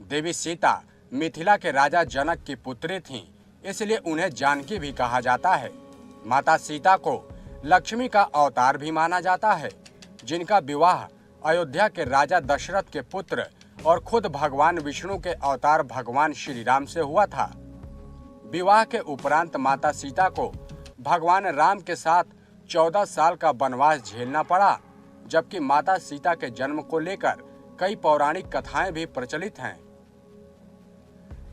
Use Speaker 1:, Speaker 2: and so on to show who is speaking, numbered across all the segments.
Speaker 1: देवी सीता मिथिला के राजा जनक की पुत्री थीं, इसलिए उन्हें जानकी भी कहा जाता है। माता सीता को लक्ष्मी का अवतार भी माना जाता है, जिनका विवाह अयोध्या के राजा दशरथ के पुत्र और खुद भगवान विष्णु के अवतार भगवान श्री राम से हुआ था। विवाह के उपरांत माता सीता को भगवान राम के साथ 14 साल का वनवास झेलना पड़ा, जबकि माता सीता के जन्म को लेकर कई पौराणिक कथाएं भी प्रचलित हैं,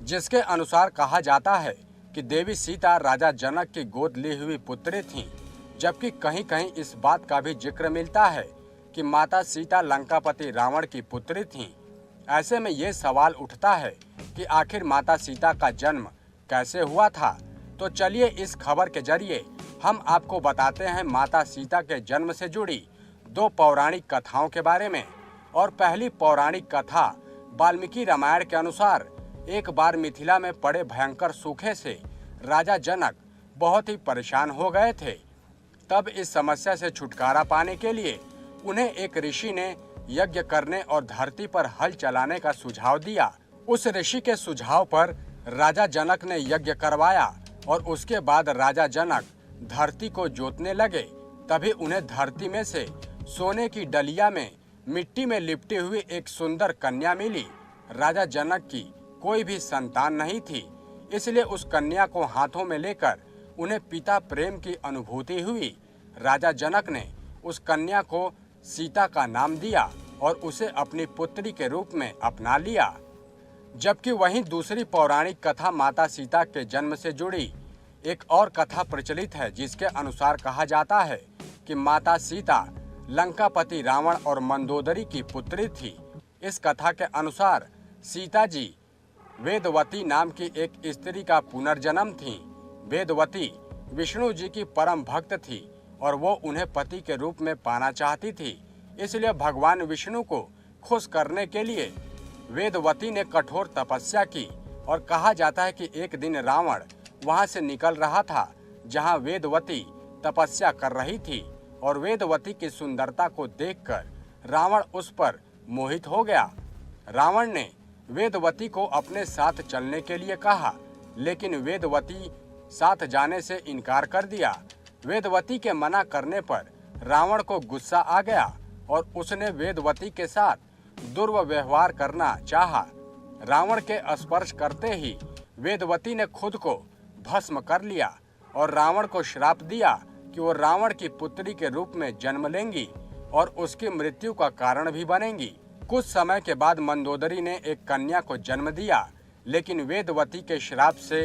Speaker 1: जिसके अनुसार कहा जाता है कि देवी सीता राजा जनक की गोद ली हुई पुत्री थीं, जबकि कहीं कहीं इस बात का भी जिक्र मिलता है कि माता सीता लंकापति रावण की पुत्री थीं। ऐसे में ये सवाल उठता है कि आखिर माता सीता का जन्म कैसे हुआ था। तो चलिए इस खबर के जरिए हम आपको बताते हैं माता सीता के जन्म से जुड़ी 2 पौराणिक कथाओं के बारे में। और पहली पौराणिक कथा वाल्मीकि रामायण के अनुसार एक बार मिथिला में पड़े भयंकर सूखे से राजा जनक बहुत ही परेशान हो गए थे। तब इस समस्या से छुटकारा पाने के लिए उन्हें एक ऋषि ने यज्ञ करने और धरती पर हल चलाने का सुझाव दिया। उस ऋषि के सुझाव पर राजा जनक ने यज्ञ करवाया और उसके बाद राजा जनक धरती को जोतने लगे। तभी उन्हें धरती में से सोने की डलिया में मिट्टी में लिपटी हुई एक सुंदर कन्या मिली। राजा जनक की कोई भी संतान नहीं थी, इसलिए उस कन्या को हाथों में लेकर उन्हें पिता प्रेम की अनुभूति हुई। राजा जनक ने उस कन्या को सीता का नाम दिया और उसे अपनी पुत्री के रूप में अपना लिया। जबकि वहीं दूसरी पौराणिक कथा माता सीता के जन्म से जुड़ी एक और कथा प्रचलित है, जिसके अनुसार कहा जाता है कि माता सीता लंकापति रावण और मंदोदरी की पुत्री थी। इस कथा के अनुसार सीता जी वेदवती नाम की एक स्त्री का पुनर्जन्म थी। वेदवती विष्णु जी की परम भक्त थी और वो उन्हें पति के रूप में पाना चाहती थी। इसलिए भगवान विष्णु को खुश करने के लिए वेदवती ने कठोर तपस्या की और कहा जाता है कि एक दिन रावण वहां से निकल रहा था जहां वेदवती तपस्या कर रही थी और वेदवती की सुंदरता को देखकर रावण उस पर मोहित हो गया। रावण ने वेदवती को अपने साथ चलने के लिए कहा, लेकिन वेदवती साथ जाने से इनकार कर दिया। वेदवती के मना करने पर रावण को गुस्सा आ गया और उसने वेदवती के साथ दुर्व्यवहार करना चाहा। रावण के स्पर्श करते ही वेदवती ने खुद को भस्म कर लिया और रावण को श्राप दिया कि वो रावण की पुत्री के रूप में जन्म लेंगी और उसकी मृत्यु का कारण भी बनेंगी। कुछ समय के बाद मंदोदरी ने एक कन्या को जन्म दिया, लेकिन वेदवती के श्राप से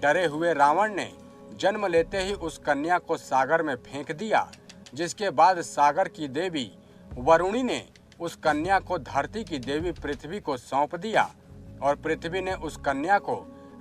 Speaker 1: डरे हुए रावण ने जन्म लेते ही उस कन्या को सागर में फेंक दिया, जिसके बाद सागर की देवी वरुणी ने उस कन्या को धरती की देवी पृथ्वी को सौंप दिया और पृथ्वी ने उस कन्या को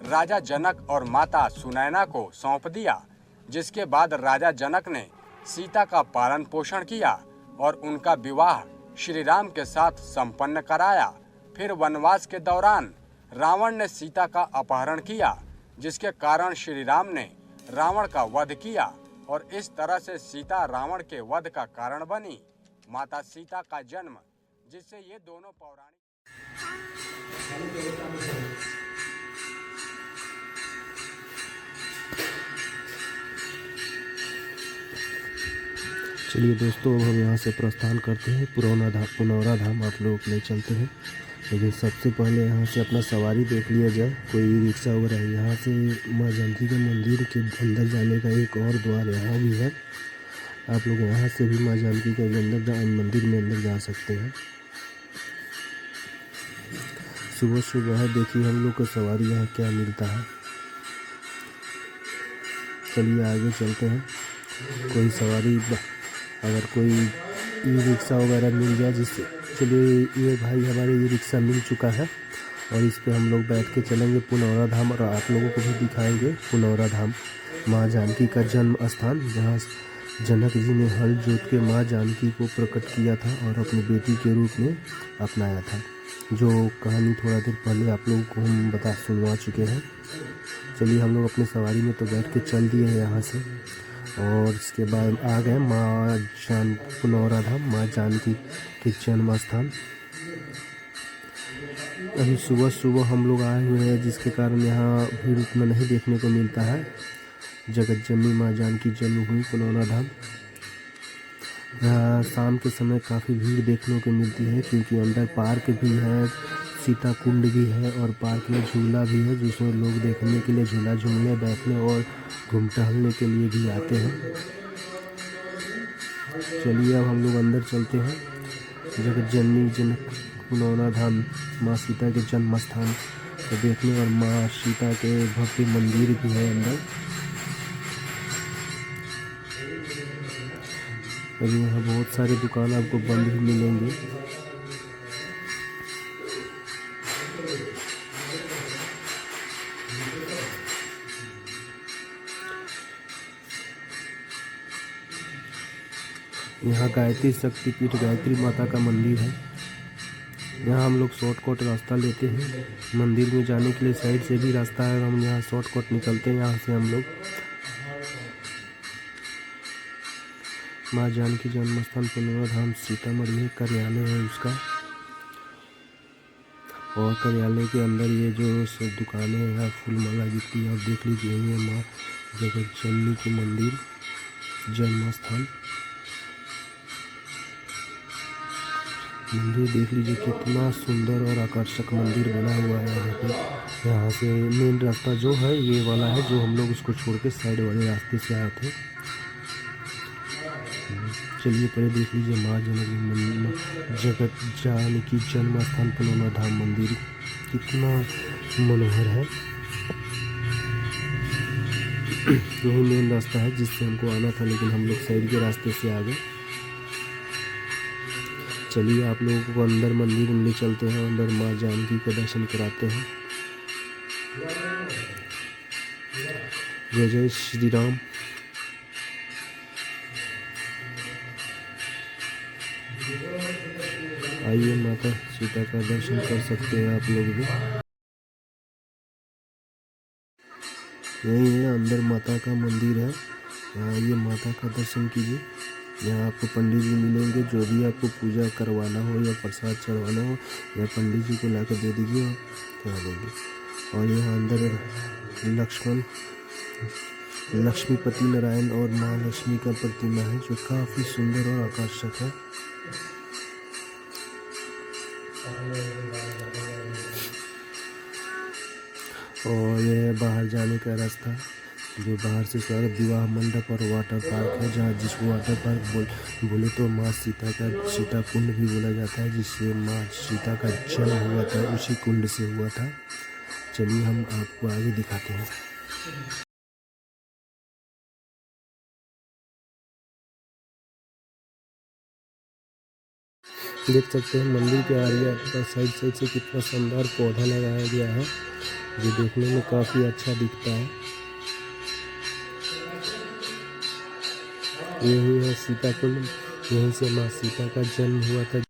Speaker 1: राजा जनक और माता सुनैना को सौंप दिया। जिसके बाद राजा जनक ने सीता का पालन पोषण किया और उनका विवाह श्री राम के साथ संपन्न कराया। फिर वनवास के दौरान रावण ने सीता का अपहरण किया, जिसके कारण श्री राम ने रावण का वध किया और इस तरह से सीता रावण के वध का कारण बनी। माता सीता का जन्म, जिससे ये दोनों पौराणिक
Speaker 2: चलिए दोस्तों, अब हम यहाँ से प्रस्थान करते हैं। पुनौरा धाम आप लोग ले चलते हैं, लेकिन सबसे पहले यहाँ से अपना सवारी देख लिया जाए। कोई रिक्शा वगैरह है। यहाँ से माँ जानकी के मंदिर के अंदर जाने का एक और द्वार यहाँ भी है। आप लोग यहाँ से भी माँ जानकी के मंदिर में अंदर जा सकते हैं। सुबह सुबह देखिए हम लोग को सवारी यहाँ क्या मिलता है। चलिए आगे चलते हैं। कोई सवारी अगर कोई ई रिक्शा वगैरह मिल जाए जिससे, चलिए ये भाई हमारे ई रिक्शा मिल चुका है और इस पे हम लोग बैठ के चलेंगे पुनौरा धाम और आप लोगों को भी दिखाएंगे पुनौरा धाम, माँ जानकी का जन्म स्थान, जहाँ जनक जी ने हल जोत के माँ जानकी को प्रकट किया था और अपनी बेटी के रूप में अपनाया था, जो कहानी थोड़ा देर पहले आप लोगों को हम सुनवा चुके हैं। चलिए हम लोग अपनी सवारी में तो बैठ के चल दिए हैं यहाँ से और इसके बाद आ गए पुनौरा धाम, माँ जानकी के जन्म स्थान। अभी सुबह सुबह हम लोग आए हुए हैं, जिसके कारण यहाँ भीड़ उतना नहीं देखने को मिलता है। जगत जननी माँ जानकी जन्मभूमि पुनौना धाम। यहाँ शाम के समय काफ़ी भीड़ देखने को मिलती है, क्योंकि अंदर पार्क भी है, सीता कुंड भी है और पार्क में झूला भी है, जिसमें लोग देखने के लिए झूला झूलने, बैठने और घूम टहलने के लिए भी आते हैं। चलिए अब हम लोग अंदर चलते हैं। जगत जननी जनक पुनौना धाम माँ सीता के जन्म स्थान को देखने, और माँ सीता के भव्य मंदिर भी है अंदर। अभी यहाँ बहुत सारे दुकान आपको बंद भी मिलेंगे। यहाँ गायत्री शक्तिपीठ गायत्री माता का मंदिर है। यहाँ हम लोग शॉर्टकट रास्ता लेते हैं। मंदिर में जाने के लिए साइड से भी रास्ता है, और हम यहाँ शॉर्टकट निकलते हैं यहाँ से हम लोग। माँ जानकी जन्म स्थान पुनौना धाम सीतामढ़ी में कार्यालय है उसका, और कार्यालय के अंदर ये जो सब दुकानें हैं, यहाँ फूल माला बिकती है। आप देख लीजिए, ये माँ जगत जननी की मंदिर जन्म स्थान मंदिर देख लीजिए, कितना सुंदर और आकर्षक मंदिर बना हुआ है यहाँ पे। यहाँ से मेन रास्ता जो है ये वाला है, जो हम लोग उसको छोड़ के साइड वाले रास्ते से आए थे। चलिए पहले देख लीजिए माँ जगत जानकी जन्म स्थान पुनौना धाम मंदिर कितना मनोहर है। यही मेन रास्ता है जिससे हमको आना था, लेकिन हम लोग साइड के रास्ते से आ गए। चलिए आप लोगों को अंदर मंदिर में ले चलते हैं, अंदर माँ जानकी का दर्शन कराते हैं। जय जय श्री राम। आइए माता सीता का दर्शन कर सकते हैं आप लोग भी। यही है अंदर माता का मंदिर है। यहाँ आइए माता का दर्शन कीजिए। यहाँ आपको पंडित जी मिलेंगे, जो भी आपको पूजा करवाना हो या प्रसाद चढ़वाना हो, या पंडित जी को लाकर दे दीजिए और करा देंगे। और यहाँ अंदर लक्ष्मीपति नारायण और माँ लक्ष्मी का प्रतिमा है, जो काफ़ी सुंदर और आकर्षक है। और यह बाहर जाने का रास्ता, जो बाहर से सारा विवाह मंडप और वाटर पार्क है, जहाँ जिसको वाटर पार्क बोले तो माँ सीता का सीता कुंड भी बोला जाता है, जिससे माँ सीता का जन्म हुआ था, उसी कुंड से हुआ था। चलिए हम आपको आगे दिखाते हैं। देख सकते हैं मंदिर के आगे आपका साइड से कितना शानदार पौधा लगाया गया है, जो देखने में काफ़ी अच्छा दिखता है। यही है सीता कुंड, यहीं से माँ सीता का जन्म हुआ था।